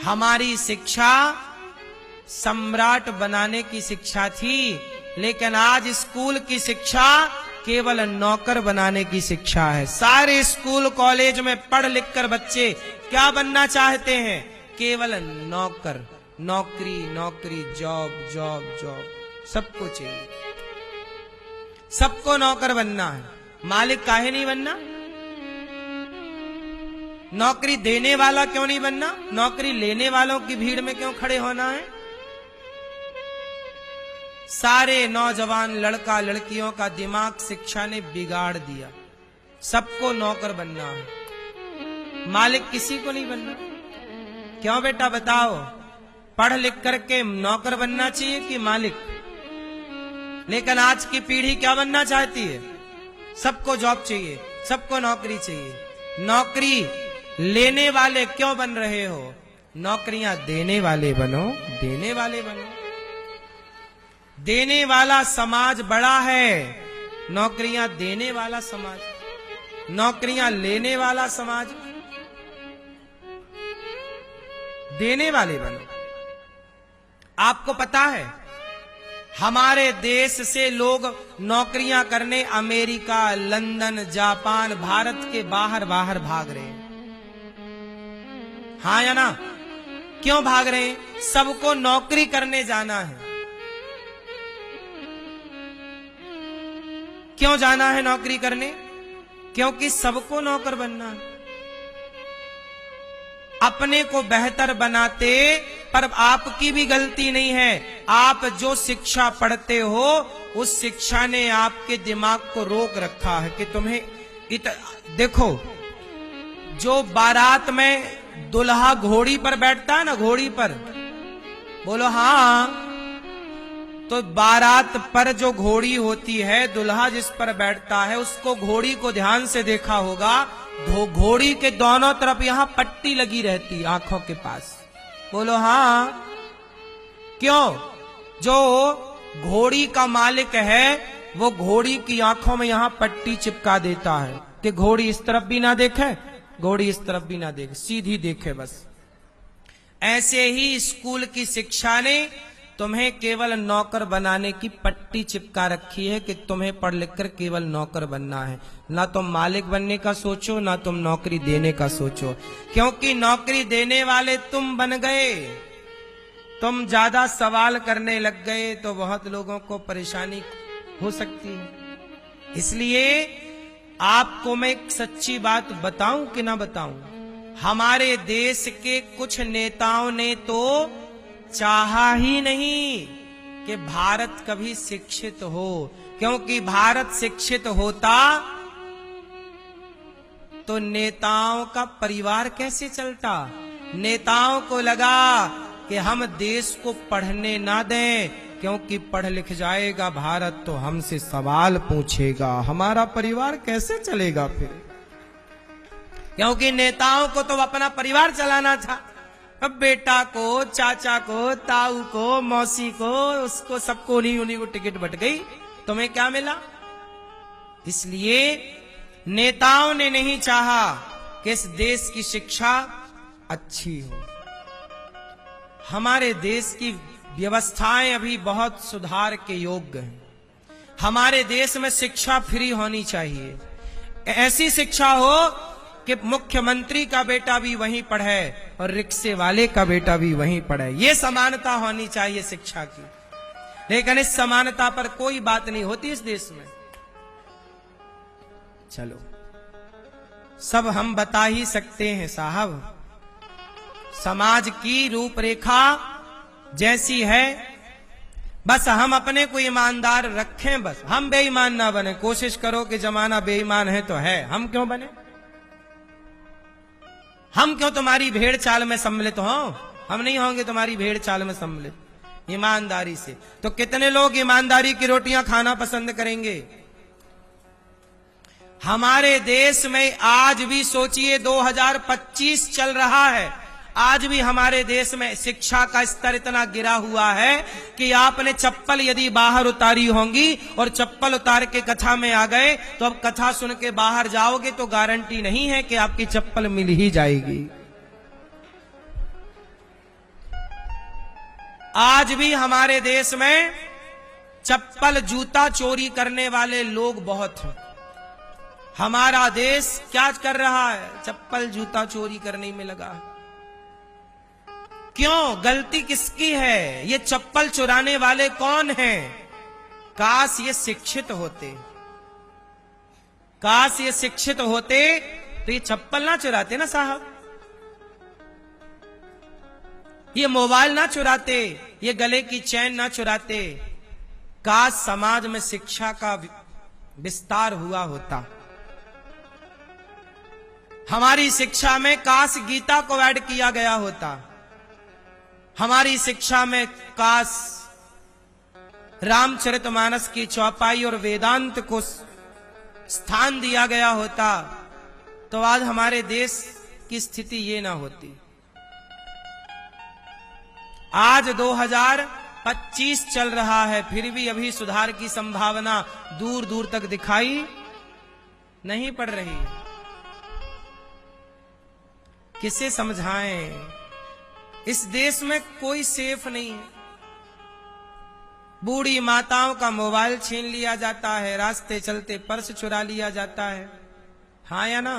हमारी शिक्षा सम्राट बनाने की शिक्षा थी, लेकिन आज स्कूल की शिक्षा केवल नौकर बनाने की शिक्षा है। सारे स्कूल कॉलेज में पढ़ लिख कर बच्चे क्या बनना चाहते हैं? केवल नौकर, नौकरी नौकरी, जॉब जॉब जॉब, सबको चाहिए, सबको नौकर बनना है। मालिक काहे नहीं बनना? नौकरी देने वाला क्यों नहीं बनना? नौकरी लेने वालों की भीड़ में क्यों खड़े होना है? सारे नौजवान लड़का लड़कियों का दिमाग शिक्षा ने बिगाड़ दिया। सबको नौकर बनना है, मालिक किसी को नहीं बनना। क्यों बेटा बताओ? पढ़ लिख करके नौकर बनना चाहिए कि मालिक? लेकिन आज की पीढ़ी क्या बनना चाहती है? सबको जॉब चाहिए, सबको नौकरी चाहिए। नौकरी लेने वाले क्यों बन रहे हो? नौकरियां देने वाले बनो, देने वाले बनो। देने वाला समाज बड़ा है, नौकरियां देने वाला समाज, नौकरियां लेने वाला समाज। देने वाले बनो। आपको पता है हमारे देश से लोग नौकरियां करने अमेरिका, लंदन, जापान, भारत के बाहर बाहर भाग रहे हैं। हाँ या ना? क्यों भाग रहे हैं? सबको नौकरी करने जाना है। क्यों जाना है नौकरी करने? क्योंकि सबको नौकर बनना है। अपने को बेहतर बनाते, पर आपकी भी गलती नहीं है। आप जो शिक्षा पढ़ते हो उस शिक्षा ने आपके दिमाग को रोक रखा है कि तुम्हें देखो, जो बारात में दुल्हा घोड़ी पर बैठता है ना, घोड़ी पर, बोलो हाँ, तो बारात पर जो घोड़ी होती है, दुल्हा जिस पर बैठता है, उसको घोड़ी को ध्यान से देखा होगा, घोड़ी के दोनों तरफ यहां पट्टी लगी रहती आंखों के पास। बोलो हाँ। क्यों? जो घोड़ी का मालिक है वो घोड़ी की आंखों में यहां पट्टी चिपका देता है कि घोड़ी इस तरफ भी ना देखे, घोड़ी इस तरफ भी ना देखे, सीधी देखे बस। ऐसे ही स्कूल की शिक्षा ने तुम्हें केवल नौकर बनाने की पट्टी चिपका रखी है कि तुम्हें पढ़ लिख कर केवल नौकर बनना है। ना तुम मालिक बनने का सोचो, ना तुम नौकरी देने का सोचो, क्योंकि नौकरी देने वाले तुम बन गए। तुम ज्यादा सवाल करने लग गए तो बहुत लोगों को परेशानी हो सकती है। इसलिए आपको मैं एक सच्ची बात बताऊं कि ना बताऊं? हमारे देश के कुछ नेताओं ने तो चाहा ही नहीं कि भारत कभी शिक्षित हो, क्योंकि भारत शिक्षित होता तो नेताओं का परिवार कैसे चलता। नेताओं को लगा कि हम देश को पढ़ने ना दें, क्योंकि पढ़ लिख जाएगा भारत तो हमसे सवाल पूछेगा, हमारा परिवार कैसे चलेगा फिर। क्योंकि नेताओं को तो अपना परिवार चलाना था। अब बेटा को, चाचा को, ताऊ को, मौसी को, उसको सबको उन्हीं को टिकट बट गई। तुम्हें क्या मिला? इसलिए नेताओं ने नहीं चाहा कि इस देश की शिक्षा अच्छी हो। हमारे देश की व्यवस्थाएं अभी बहुत सुधार के योग्य हैं। हमारे देश में शिक्षा फ्री होनी चाहिए। ऐसी शिक्षा हो कि मुख्यमंत्री का बेटा भी वहीं पढ़े और रिक्शे वाले का बेटा भी वहीं पढ़े। ये समानता होनी चाहिए शिक्षा की। लेकिन इस समानता पर कोई बात नहीं होती इस देश में। चलो, सब हम बता ही सकते हैं साहब। समाज की रूपरेखा जैसी है, बस हम अपने को ईमानदार रखें, बस हम बेईमान ना बने। कोशिश करो कि जमाना बेईमान है तो है, हम क्यों बने? हम क्यों तुम्हारी भेड़ चाल में सम्मिलित हो? हम नहीं होंगे तुम्हारी भेड़ चाल में सम्मिलित ईमानदारी से। तो कितने लोग ईमानदारी की रोटियां खाना पसंद करेंगे? हमारे देश में आज भी सोचिए 2025 चल रहा है, आज भी हमारे देश में शिक्षा का स्तर इतना गिरा हुआ है कि आपने चप्पल यदि बाहर उतारी होंगी और चप्पल उतार के कथा में आ गए तो अब कथा सुन के बाहर जाओगे तो गारंटी नहीं है कि आपकी चप्पल मिल ही जाएगी। आज भी हमारे देश में चप्पल जूता चोरी करने वाले लोग बहुत हैं। हमारा देश क्या कर रहा है? चप्पल जूता चोरी करने में लगा है। क्यों? गलती किसकी है? ये चप्पल चुराने वाले कौन हैं? काश ये शिक्षित होते, काश ये शिक्षित होते तो ये चप्पल ना चुराते ना साहब, ये मोबाइल ना चुराते, ये गले की चैन ना चुराते। काश समाज में शिक्षा का विस्तार हुआ होता। हमारी शिक्षा में काश गीता को ऐड किया गया होता। हमारी शिक्षा में काश रामचरितमानस की चौपाई और वेदांत को स्थान दिया गया होता, तो आज हमारे देश की स्थिति ये ना होती। आज 2025 चल रहा है, फिर भी अभी सुधार की संभावना दूर दूर तक दिखाई नहीं पड़ रही। किसे समझाएं? इस देश में कोई सेफ नहीं है। बूढ़ी माताओं का मोबाइल छीन लिया जाता है, रास्ते चलते पर्स चुरा लिया जाता है। हाँ या ना?